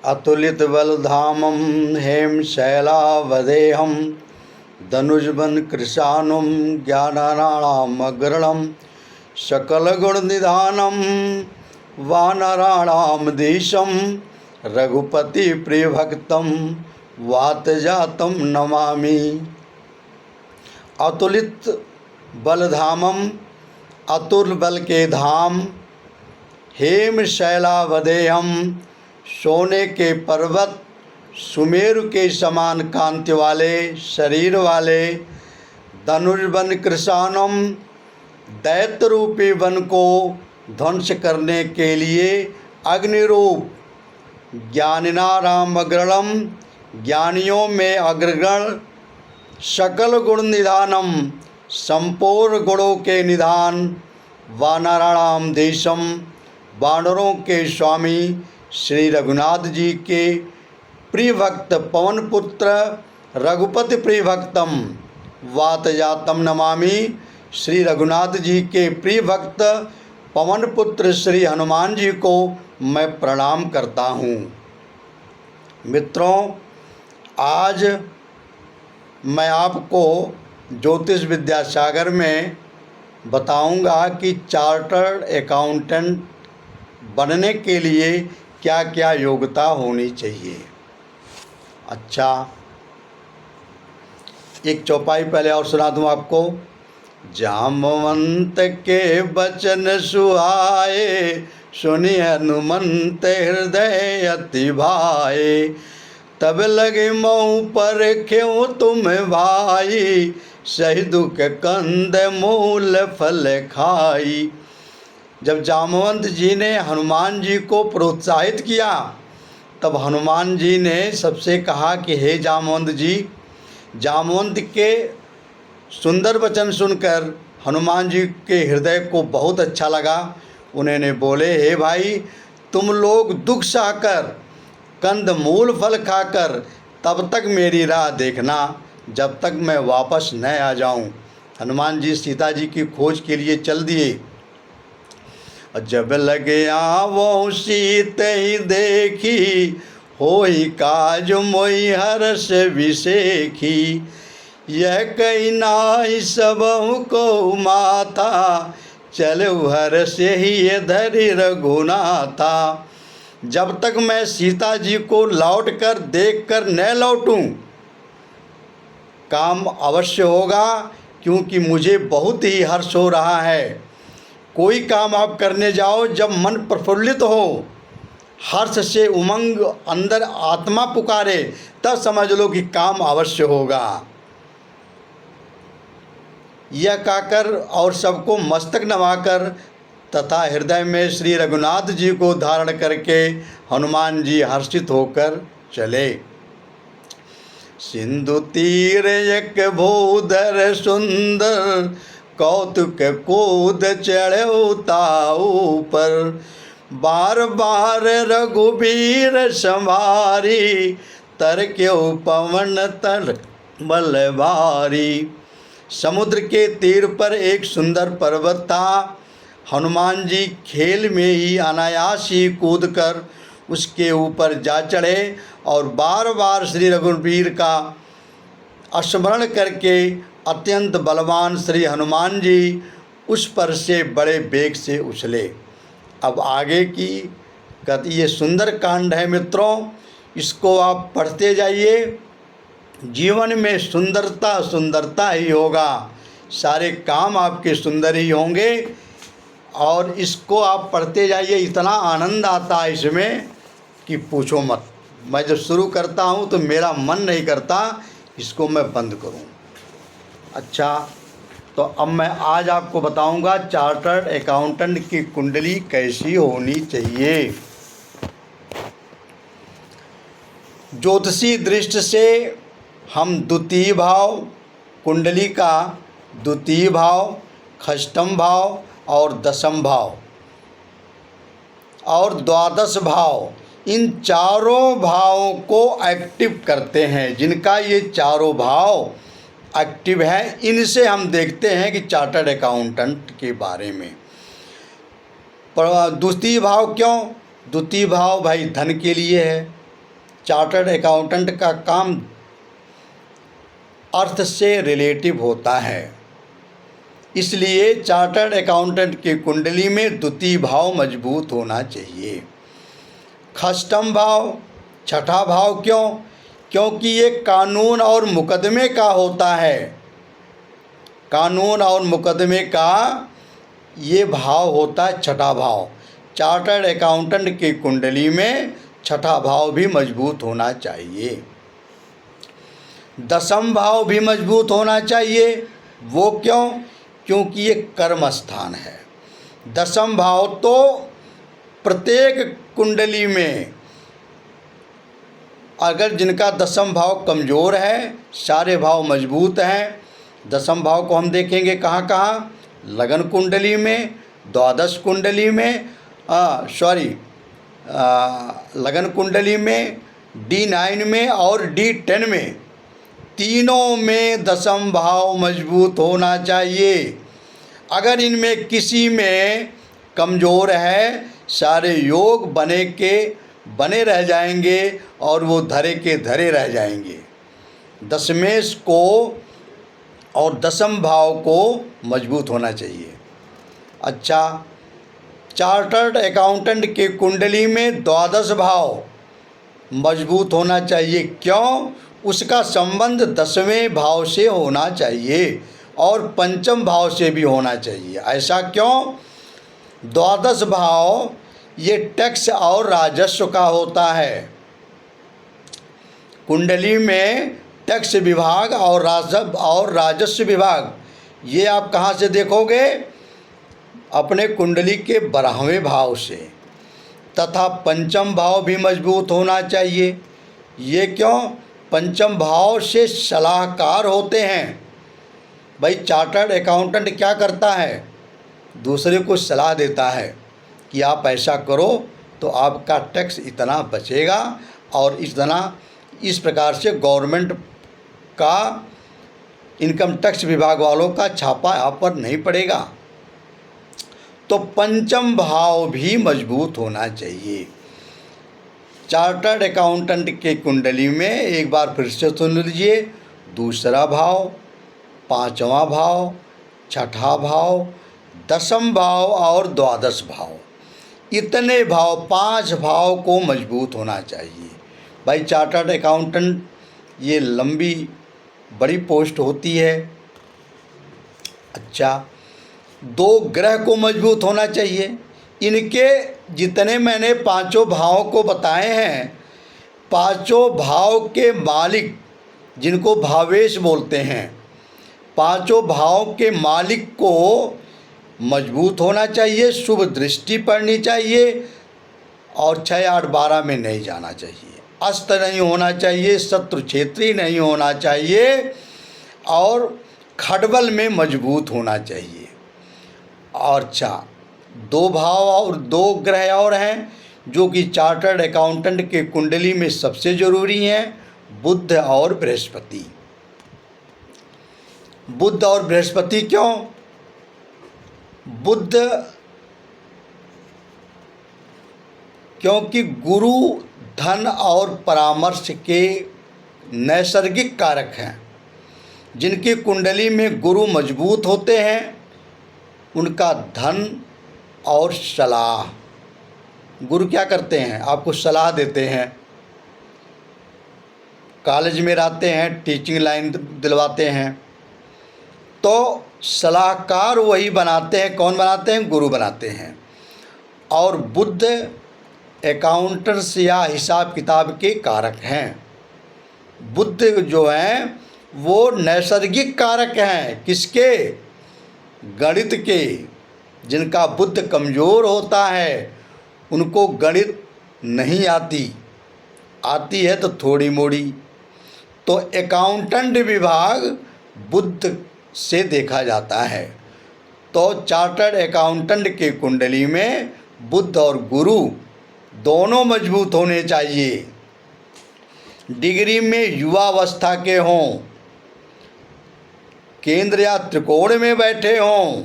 अतुलित बलधामं हेम शैलावदेहं धनुजबन कृशानुम ज्ञानानामग्रणं सकलगुणनिधानं वानराणामधीशं रघुपति प्रियभक्तं वातजातं नमामि। अतुलित बलधामम, अतुल बल के धाम, हेम शैलावदेहम, सोने के पर्वत, सुमेरु के समान कांति वाले शरीर वाले, धनुष वन कृशानम, दैत्य रूपी वन को ध्वंस करने के लिए अग्निरूप, ज्ञानिनाराम अग्रणम, ज्ञानियों में अग्रगण, सकल गुण निधानम, संपूर्ण गुणों के निधान, वानराणाम देशम, वानरों के स्वामी श्री रघुनाथ जी के प्रिय भक्त पवन पुत्र रघुपति प्रिय भक्तम वातजातम नमामि। श्री रघुनाथ जी के प्रिय भक्त पवन पुत्र श्री हनुमान जी को मैं प्रणाम करता हूँ। मित्रों, आज मैं आपको ज्योतिष विद्यासागर में बताऊंगा कि चार्टर्ड अकाउंटेंट बनने के लिए क्या क्या योग्यता होनी चाहिए। अच्छा, एक चौपाई पहले और सुना दूं आपको। जामवंत के बचन सुहाए, सुनि हनुमंत हृदय अति भाए, तब लगे मऊ पर क्यों तुम भाई, सही दुख कंद मूल फल खाई। जब जामवंत जी ने हनुमान जी को प्रोत्साहित किया, तब हनुमान जी ने सबसे कहा कि हे जामवंत जी। जामवंत के सुंदर वचन सुनकर हनुमान जी के हृदय को बहुत अच्छा लगा। उन्होंने बोले, हे भाई, तुम लोग दुख सहकर, कंद मूल फल खाकर तब तक मेरी राह देखना, जब तक मैं वापस न आ जाऊं। हनुमान जी सीता जी की खोज के लिए चल दिए। जब लगे आवो सीत ही देखी, होई काज मोई हर्ष विसेखी, यह कही नाई सबहु को माता, चलो हर्ष ही धरि रघुनाथा। जब तक मैं सीता जी को लौट कर देख कर न लौटूं, काम अवश्य होगा, क्योंकि मुझे बहुत ही हर्ष हो रहा है। कोई काम आप करने जाओ, जब मन प्रफुल्लित हो, हर्ष से उमंग अंदर आत्मा पुकारे, तब समझ लो कि काम अवश्य होगा। यह कहकर और सबको मस्तक नवाकर तथा हृदय में श्री रघुनाथ जी को धारण करके हनुमान जी हर्षित होकर चले। सिंधु तीर एक भूधर सुंदर, कौतुक कूद चढ़े ताऊ पर, बार बार रघुबीर संवारी, तर क्यों पवन तर बलवारी। समुद्र के तीर पर एक सुंदर पर्वत था। हनुमान जी खेल में ही अनायास ही कूद कर उसके ऊपर जा चढ़े और बार बार श्री रघुबीर का स्मरण करके अत्यंत बलवान श्री हनुमान जी उस पर से बड़े वेग से उछले। अब आगे की ये सुंदर कांड है मित्रों, इसको आप पढ़ते जाइए। जीवन में सुंदरता सुंदरता ही होगा, सारे काम आपके सुंदर ही होंगे। और इसको आप पढ़ते जाइए, इतना आनंद आता है इसमें कि पूछो मत। मैं जब शुरू करता हूँ तो मेरा मन नहीं करता इसको मैं बंद करूँ। अच्छा, तो अब मैं आज आपको बताऊंगा चार्टर्ड अकाउंटेंट की कुंडली कैसी होनी चाहिए। ज्योतिषी दृष्टि से हम द्वितीय भाव, कुंडली का द्वितीय भाव, षष्ठम भाव और दशम भाव और द्वादश भाव, इन चारों भावों को एक्टिव करते हैं। जिनका ये चारों भाव एक्टिव है, इनसे हम देखते हैं कि चार्टर्ड अकाउंटेंट के बारे में। पर द्वितीय भाव क्यों? द्वितीय भाव भाई धन के लिए है, चार्टर्ड अकाउंटेंट का काम अर्थ से रिलेटिव होता है, इसलिए चार्टर्ड अकाउंटेंट की कुंडली में द्वितीय भाव मजबूत होना चाहिए। षष्ठम भाव, छठा भाव क्यों? क्योंकि ये कानून और मुकदमे का होता है। कानून और मुकदमे का ये भाव होता है छठा भाव। चार्टर्ड अकाउंटेंट की कुंडली में छठा भाव भी मजबूत होना चाहिए। दसम भाव भी मजबूत होना चाहिए। वो क्यों? क्योंकि ये कर्म स्थान है। दसम भाव तो प्रत्येक कुंडली में, अगर जिनका दसम भाव कमज़ोर है, सारे भाव मजबूत हैं। दसम भाव को हम देखेंगे कहाँ कहाँ? लगन कुंडली में, द्वादश कुंडली में, लगन कुंडली में, D9 में और D10 में, तीनों में दसम भाव मजबूत होना चाहिए। अगर इनमें किसी में कमज़ोर है, सारे योग बने रह जाएंगे और वो धरे के धरे रह जाएंगे। दशमेश को और दसम भाव को मजबूत होना चाहिए। अच्छा, चार्टर्ड अकाउंटेंट के कुंडली में द्वादश भाव मजबूत होना चाहिए। क्यों? उसका संबंध 10वें भाव से होना चाहिए और पंचम भाव से भी होना चाहिए। ऐसा क्यों? द्वादश भाव ये टैक्स और राजस्व का होता है। कुंडली में टैक्स विभाग और राजस्व विभाग, ये आप कहाँ से देखोगे? अपने कुंडली के 12वें भाव से। तथा पंचम भाव भी मजबूत होना चाहिए। ये क्यों? पंचम भाव से सलाहकार होते हैं। भाई चार्टर्ड अकाउंटेंट क्या करता है? दूसरे को सलाह देता है कि आप ऐसा करो तो आपका टैक्स इतना बचेगा और इस प्रकार से गवर्नमेंट का इनकम टैक्स विभाग वालों का छापा आप पर नहीं पड़ेगा। तो पंचम भाव भी मजबूत होना चाहिए। चार्टर्ड अकाउंटेंट के कुंडली में एक बार फिर से सुन लीजिए, दूसरा भाव, पांचवा भाव, छठा भाव, दसम भाव और द्वादश भाव, इतने भाव, 5 भाव को मजबूत होना चाहिए। भाई चार्टर्ड अकाउंटेंट ये लंबी बड़ी पोस्ट होती है। अच्छा, 2 ग्रह को मजबूत होना चाहिए। इनके जितने मैंने 5 भावों को बताए हैं, 5 भाव के मालिक जिनको भावेश बोलते हैं, 5 भाव के मालिक को मजबूत होना चाहिए, शुभ दृष्टि पड़नी चाहिए और 6, 8, 12 में नहीं जाना चाहिए, अस्त नहीं होना चाहिए, शत्रु क्षेत्री नहीं होना चाहिए और खडबल में मजबूत होना चाहिए। और अच्छा, 2 भाव और 2 ग्रह और हैं जो कि चार्टर्ड अकाउंटेंट के कुंडली में सबसे ज़रूरी हैं, बुध और बृहस्पति। बुध और बृहस्पति क्यों? बुध क्योंकि गुरु धन और परामर्श के नैसर्गिक कारक हैं। जिनकी कुंडली में गुरु मजबूत होते हैं, उनका धन और सलाह, गुरु क्या करते हैं? आपको सलाह देते हैं, कॉलेज में रहते हैं, टीचिंग लाइन दिलवाते हैं, तो सलाहकार वही बनाते हैं। कौन बनाते हैं? गुरु बनाते हैं। और बुध अकाउंटेंट्स या हिसाब किताब के कारक हैं। बुध जो हैं वो नैसर्गिक कारक हैं। किसके? गणित के। जिनका बुध कमज़ोर होता है उनको गणित नहीं आती है तो थोड़ी मोड़ी। तो अकाउंटेंट विभाग बुध से देखा जाता है। तो चार्टर्ड अकाउंटेंट के कुंडली में बुध और गुरु दोनों मजबूत होने चाहिए। डिग्री में युवावस्था के हों, केंद्र या त्रिकोण में बैठे हों,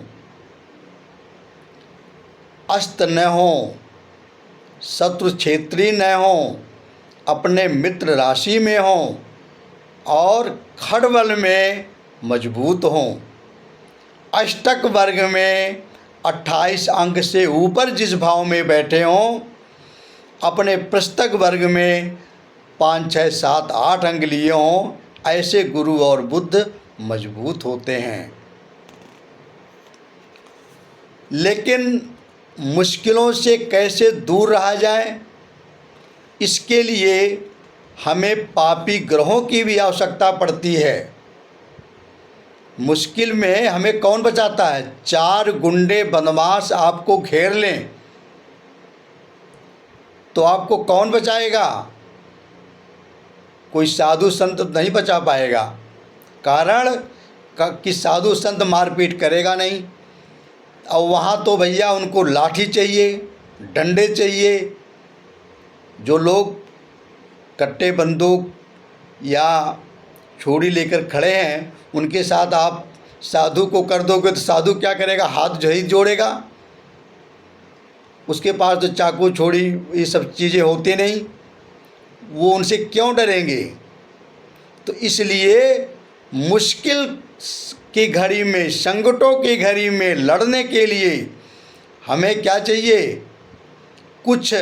अस्त न हों, शत्रु क्षेत्री न हों, अपने मित्र राशि में हों और खड़बल में मजबूत हों। अष्टक वर्ग में 28 अंक से ऊपर जिस भाव में बैठे हों, अपने पुस्तक वर्ग में 5, 6, 7, 8 अंक लिए हों, ऐसे गुरु और बुध मजबूत होते हैं। लेकिन मुश्किलों से कैसे दूर रहा जाए, इसके लिए हमें पापी ग्रहों की भी आवश्यकता पड़ती है। मुश्किल में हमें कौन बचाता है? 4 गुंडे बदमाश आपको घेर लें तो आपको कौन बचाएगा? कोई साधु संत नहीं बचा पाएगा। कारण कि साधु संत मारपीट करेगा नहीं, और वहाँ तो भैया उनको लाठी चाहिए, डंडे चाहिए। जो लोग कट्टे बंदूक या छुरी लेकर खड़े हैं, उनके साथ आप साधु को कर दोगे तो साधु क्या करेगा? हाथ जो ही जोड़ेगा। उसके पास तो चाकू छुरी ये सब चीज़ें होती नहीं, वो उनसे क्यों डरेंगे? तो इसलिए मुश्किल की घड़ी में, संकटों की घड़ी में लड़ने के लिए हमें क्या चाहिए? कुछ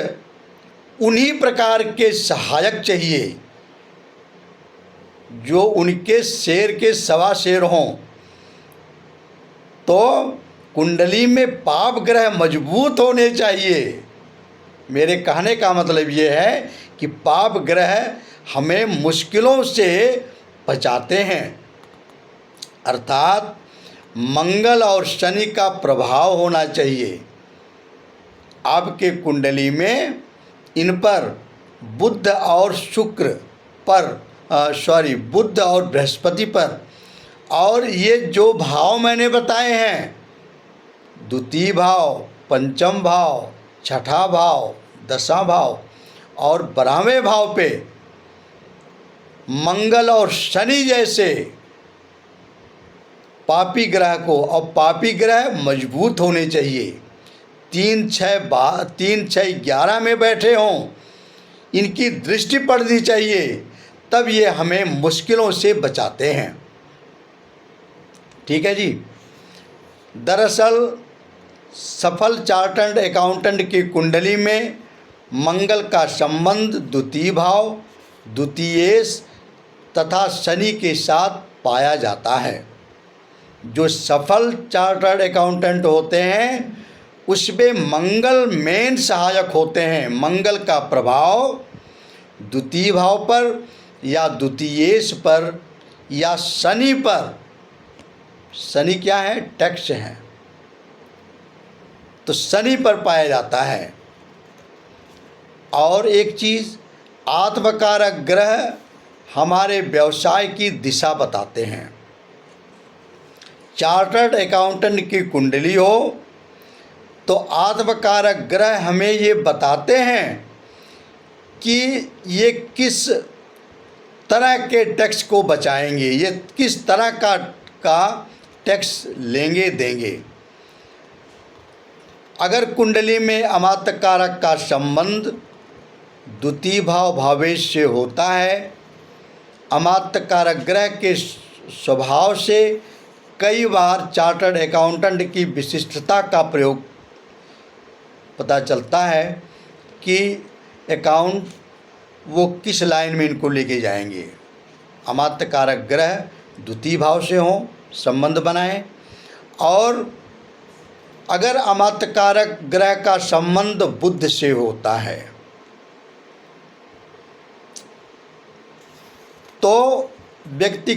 उन्हीं प्रकार के सहायक चाहिए जो उनके शेर के सवा शेर हों। तो कुंडली में पाप ग्रह मजबूत होने चाहिए। मेरे कहने का मतलब ये है कि पाप ग्रह हमें मुश्किलों से बचाते हैं, अर्थात मंगल और शनि का प्रभाव होना चाहिए आपके कुंडली में। इन पर बुध और शुक्र पर बुध और बृहस्पति पर, और ये जो भाव मैंने बताए हैं, द्वितीय भाव, पंचम भाव, छठा भाव, दसवां भाव और 12वें भाव पे मंगल और शनि जैसे पापी ग्रह को, और पापी ग्रह मजबूत होने चाहिए। 3, 6, 11 में बैठे हों, इनकी दृष्टि पड़नी चाहिए, तब ये हमें मुश्किलों से बचाते हैं। ठीक है जी। दरअसल सफल चार्टर्ड अकाउंटेंट की कुंडली में मंगल का संबंध द्वितीय भाव, द्वितीयेश तथा शनि के साथ पाया जाता है। जो सफल चार्टर्ड अकाउंटेंट होते हैं उसमें मंगल मेन सहायक होते हैं। मंगल का प्रभाव द्वितीय भाव पर या द्वितीयेश पर या शनि पर, शनि क्या है? टैक्स है, तो शनि पर पाया जाता है। और एक चीज़, आत्मकारक ग्रह हमारे व्यवसाय की दिशा बताते हैं। चार्टर्ड अकाउंटेंट की कुंडली हो तो आत्मकारक ग्रह हमें ये बताते हैं कि ये किस तरह के टैक्स को बचाएंगे, ये किस तरह का टैक्स लेंगे देंगे। अगर कुंडली में अमात्यकारक का संबंध द्वितीय भाव भावेश से होता है, अमात्यकारक ग्रह के स्वभाव से कई बार चार्टर्ड अकाउंटेंट की विशिष्टता का प्रयोग पता चलता है कि अकाउंट वो किस लाइन में इनको लेके जाएंगे। अमात्यकारक ग्रह द्वितीय भाव से हों, संबंध बनाएं। और अगर अमात्यकारक ग्रह का संबंध बुध से होता है तो व्यक्ति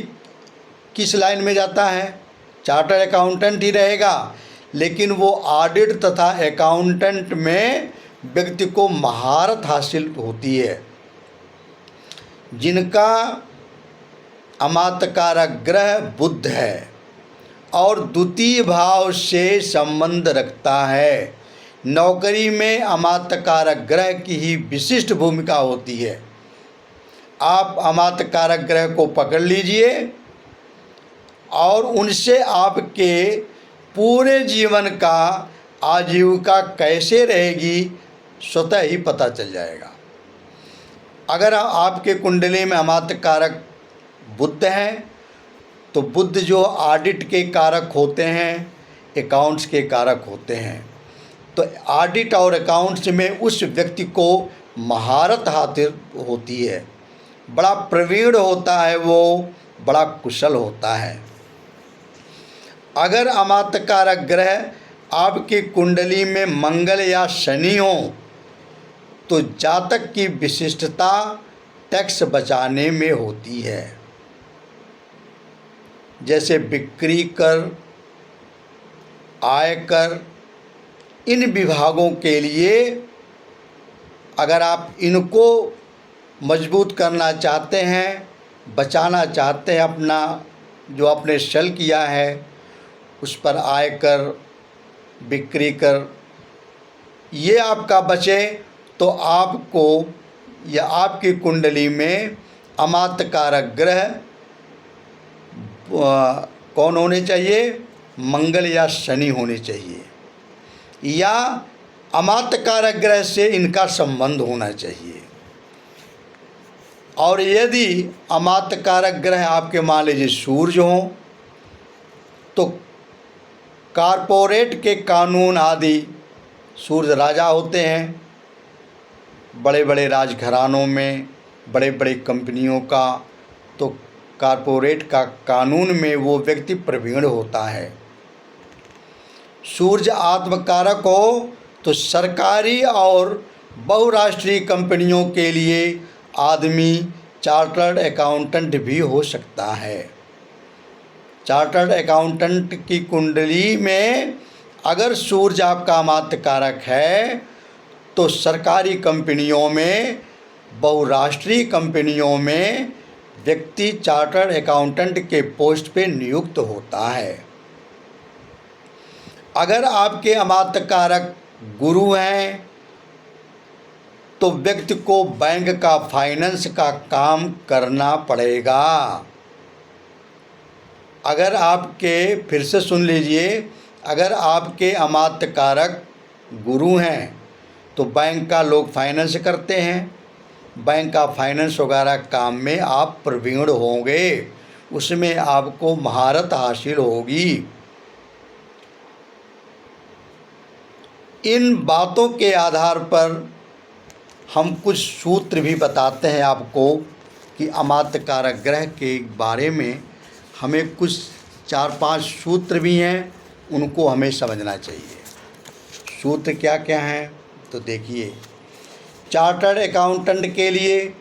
किस लाइन में जाता है? चार्टर्ड अकाउंटेंट ही रहेगा, लेकिन वो ऑडिट तथा अकाउंटेंट में व्यक्ति को महारत हासिल होती है। जिनका अमात्यकारक ग्रह बुध है और द्वितीय भाव से संबंध रखता है, नौकरी में अमात्यकारक ग्रह की ही विशिष्ट भूमिका होती है। आप अमात्यकारक ग्रह को पकड़ लीजिए और उनसे आपके पूरे जीवन का आजीविका कैसे रहेगी स्वतः ही पता चल जाएगा। अगर आपके कुंडली में अमात्य कारक बुध हैं तो बुध जो ऑडिट के कारक होते हैं, अकाउंट्स के कारक होते हैं, तो ऑडिट और अकाउंट्स में उस व्यक्ति को महारत हासिल होती है, बड़ा प्रवीण होता है, वो बड़ा कुशल होता है। अगर अमात्य कारक ग्रह आपकी कुंडली में मंगल या शनि हो तो जातक की विशिष्टता टैक्स बचाने में होती है। जैसे बिक्री कर, आयकर, इन विभागों के लिए अगर आप इनको मजबूत करना चाहते हैं, बचाना चाहते हैं, अपना जो आपने सेल किया है उस पर आयकर, बिक्री कर, ये आपका बचे तो आपको या आपकी कुंडली में अमात्य कारक ग्रह कौन होने चाहिए? मंगल या शनि होने चाहिए, या अमात्य कारक ग्रह से इनका संबंध होना चाहिए। और यदि अमात्य कारक ग्रह आपके मान लीजिए सूर्य हों तो कारपोरेट के कानून आदि, सूर्य राजा होते हैं, बड़े बड़े राजघरानों में, बड़े बड़े कंपनियों का, तो कारपोरेट का कानून में वो व्यक्ति प्रवीण होता है। सूर्य आत्मकारक हो तो सरकारी और बहुराष्ट्रीय कंपनियों के लिए आदमी चार्टर्ड अकाउंटेंट भी हो सकता है। चार्टर्ड अकाउंटेंट की कुंडली में अगर सूर्य आपका अमात्य कारक है तो सरकारी कंपनियों में, बहुराष्ट्रीय कंपनियों में व्यक्ति चार्टर्ड अकाउंटेंट के पोस्ट पे नियुक्त होता है। अगर आपके अमात्य कारक गुरु हैं तो व्यक्ति को बैंक का, फाइनेंस का काम करना पड़ेगा। अगर आपके, फिर से सुन लीजिए, अगर आपके अमात्य कारक गुरु हैं तो बैंक का लोग फाइनेंस करते हैं, बैंक का फाइनेंस वगैरह काम में आप प्रवीण होंगे, उसमें आपको महारत हासिल होगी। इन बातों के आधार पर हम कुछ सूत्र भी बताते हैं आपको कि अमात्य कारक ग्रह के बारे में हमें कुछ 4-5 सूत्र भी हैं, उनको हमें समझना चाहिए। सूत्र क्या क्या हैं तो देखिए, चार्टर्ड अकाउंटेंट के लिए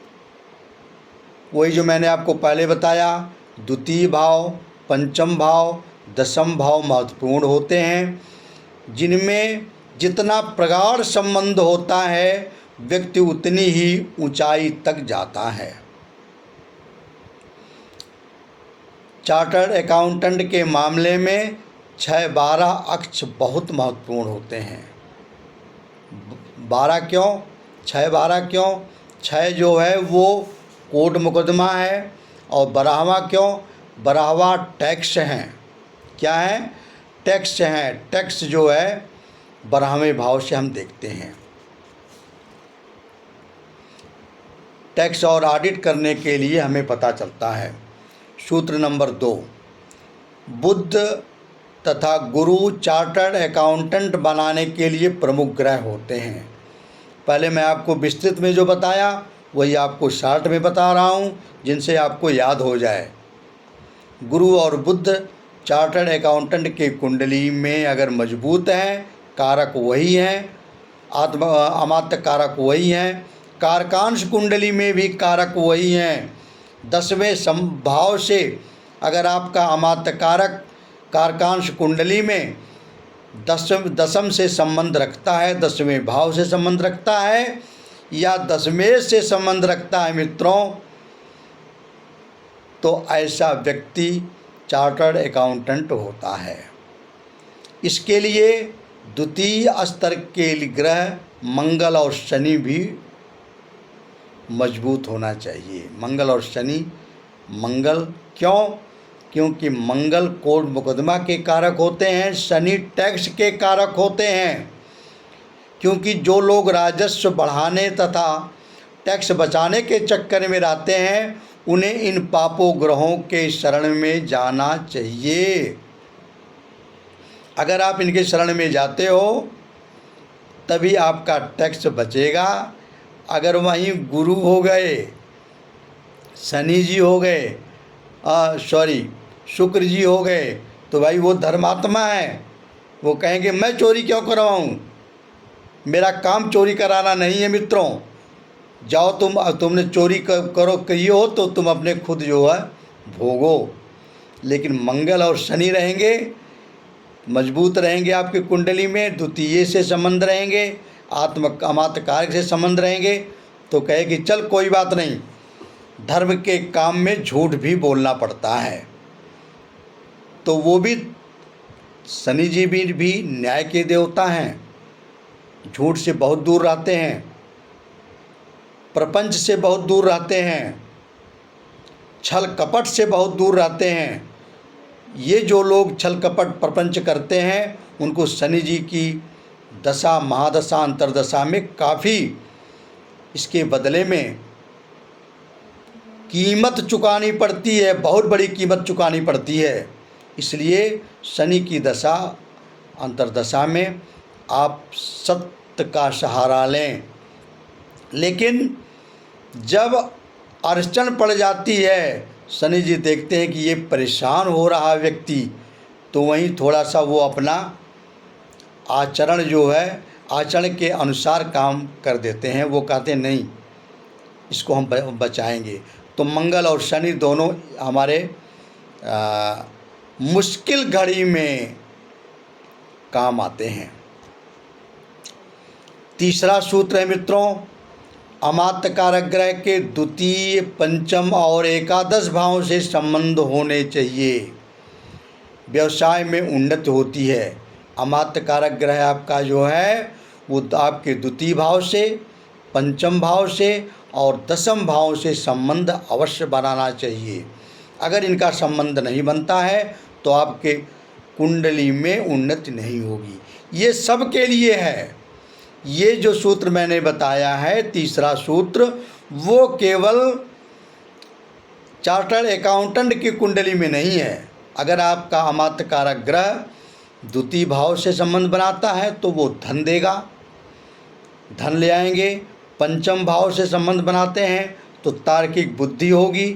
वही जो मैंने आपको पहले बताया, द्वितीय भाव, पंचम भाव, दसम भाव महत्वपूर्ण होते हैं, जिनमें जितना प्रगाढ़ संबंध होता है व्यक्ति उतनी ही ऊंचाई तक जाता है। चार्टर्ड अकाउंटेंट के मामले में 6-12 अक्ष बहुत महत्वपूर्ण होते हैं। 12 क्यों? 6-12 क्यों? 6 जो है वो कोर्ट मुकदमा है, और 12वां क्यों? 12वां टैक्स हैं। क्या है? टैक्स हैं। टैक्स जो है 12वें भाव से हम देखते हैं। टैक्स और ऑडिट करने के लिए हमें पता चलता है। सूत्र नंबर 2, बुध तथा गुरु चार्टर्ड अकाउंटेंट बनाने के लिए प्रमुख ग्रह होते हैं। पहले मैं आपको विस्तृत में जो बताया वही आपको शार्ट में बता रहा हूँ, जिनसे आपको याद हो जाए। गुरु और बुध चार्टर्ड अकाउंटेंट के कुंडली में अगर मजबूत हैं, कारक वही हैं, अमात्य कारक वही हैं, कारकांश कुंडली में भी कारक वही हैं। 10वें संभाव से अगर आपका अमात्य कारक कारकांश कुंडली में दसम से संबंध रखता है, 10वें भाव से संबंध रखता है, या 10वें से संबंध रखता है मित्रों, तो ऐसा व्यक्ति चार्टर्ड अकाउंटेंट होता है। इसके लिए द्वितीय स्तर के ग्रह मंगल और शनि भी मजबूत होना चाहिए। मंगल और शनि, मंगल क्यों? क्योंकि मंगल कोर्ट मुकदमा के कारक होते हैं, शनि टैक्स के कारक होते हैं। क्योंकि जो लोग राजस्व बढ़ाने तथा टैक्स बचाने के चक्कर में रहते हैं, उन्हें इन पापों ग्रहों के शरण में जाना चाहिए। अगर आप इनके शरण में जाते हो तभी आपका टैक्स बचेगा। अगर वहीं गुरु हो गए, शनि जी हो गए, शुक्र जी हो गए, तो भाई वो धर्मात्मा है। वो कहेंगे मैं चोरी क्यों करवाऊँ, मेरा काम चोरी कराना नहीं है। मित्रों, जाओ तुमने चोरी करी हो तो तुम अपने खुद जो है भोगो। लेकिन मंगल और शनि रहेंगे, मजबूत रहेंगे आपकी कुंडली में, द्वितीय से संबंध रहेंगे, अमात्य कारक से संबंध रहेंगे, तो कहे कि चल कोई बात नहीं, धर्म के काम में झूठ भी बोलना पड़ता है। तो वो भी शनि जी भी न्याय के देवता हैं, झूठ से बहुत दूर रहते हैं, प्रपंच से बहुत दूर रहते हैं, छल कपट से बहुत दूर रहते हैं। ये जो लोग छल कपट प्रपंच करते हैं उनको शनि जी की दशा, महादशा, अंतरदशा में काफ़ी इसके बदले में कीमत चुकानी पड़ती है, बहुत बड़ी कीमत चुकानी पड़ती है। इसलिए शनि की दशा, अंतरदशा में आप सत्य का सहारा लें। लेकिन जब अड़चन पड़ जाती है, शनि जी देखते हैं कि ये परेशान हो रहा व्यक्ति, तो वहीं थोड़ा सा वो अपना आचरण जो है, आचरण के अनुसार काम कर देते हैं। वो कहते हैं नहीं, इसको हम बचाएंगे। तो मंगल और शनि दोनों हमारे मुश्किल घड़ी में काम आते हैं। तीसरा सूत्र है मित्रों, अमात्य कारक ग्रह के द्वितीय, पंचम और एकादश भाव से संबंध होने चाहिए। व्यवसाय में उन्नति होती है। अमात्य कारक ग्रह आपका जो है वो आपके द्वितीय भाव से, पंचम भाव से और दसम भाव से संबंध अवश्य बनाना चाहिए। अगर इनका संबंध नहीं बनता है तो आपके कुंडली में उन्नति नहीं होगी। ये सब के लिए है। ये जो सूत्र मैंने बताया है, तीसरा सूत्र, वो केवल चार्टर्ड अकाउंटेंट की कुंडली में नहीं है। अगर आपका अमात्य कारक ग्रह द्वितीय भाव से संबंध बनाता है तो वो धन देगा, धन ले आएंगे। पंचम भाव से संबंध बनाते हैं तो तार्किक बुद्धि होगी,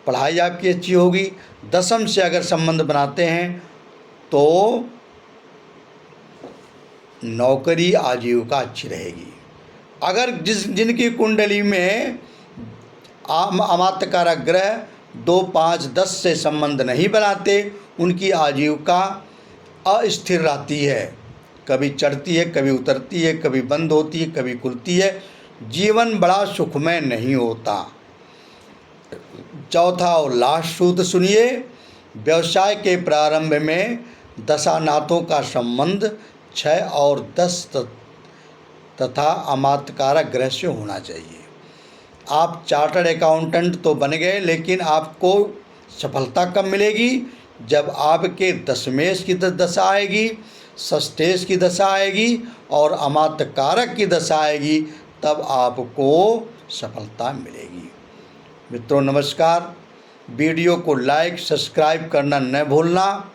पढ़ाई आपकी अच्छी होगी। दसम से अगर संबंध बनाते हैं तो नौकरी, आजीविका अच्छी रहेगी। अगर जिनकी कुंडली में अमात्य कारक ग्रह 2, 5, 10 से संबंध नहीं बनाते, उनकी आजीविका अस्थिर रहती है, कभी चढ़ती है, कभी उतरती है, कभी बंद होती है, कभी खुलती है। जीवन बड़ा सुखमय नहीं होता। चौथा और लास्ट सूत्र सुनिए, व्यवसाय के प्रारंभ में दशानाथों का संबंध 6 और 10 तथा अमात्य कारक ग्रह से होना चाहिए। आप चार्टर्ड अकाउंटेंट तो बन गए, लेकिन आपको सफलता कब मिलेगी? जब आपके दशमेश की दशा आएगी, षष्ठेश की दशा आएगी और अमात्य कारक की दशा आएगी, तब आपको सफलता मिलेगी। मित्रों नमस्कार, वीडियो को लाइक, सब्सक्राइब करना न भूलना।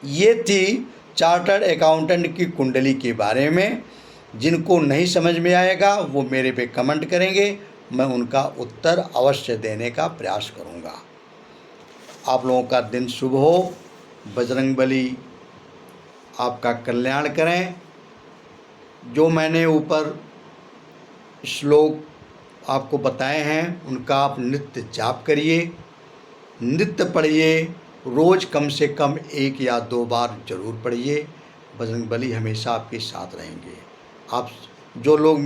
ये थी चार्टर्ड अकाउंटेंट की कुंडली के बारे में। जिनको नहीं समझ में आएगा वो मेरे पे कमेंट करेंगे, मैं उनका उत्तर अवश्य देने का प्रयास करूंगा। आप लोगों का दिन शुभ हो। बजरंगबली आपका कल्याण करें। जो मैंने ऊपर श्लोक आपको बताए हैं उनका आप नित्य जाप करिए, नित्य पढ़िए, रोज़ कम से कम 1 या 2 बार जरूर पढ़िए। बजरंगबली हमेशा आपके साथ रहेंगे। आप जो लोग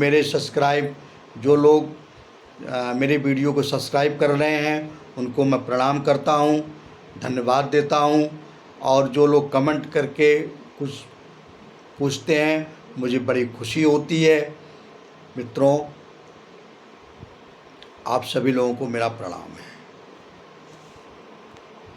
मेरे वीडियो को सब्सक्राइब कर रहे हैं उनको मैं प्रणाम करता हूं, धन्यवाद देता हूं। और जो लोग कमेंट करके कुछ पूछते हैं मुझे बड़ी खुशी होती है। मित्रों, आप सभी लोगों को मेरा प्रणाम है।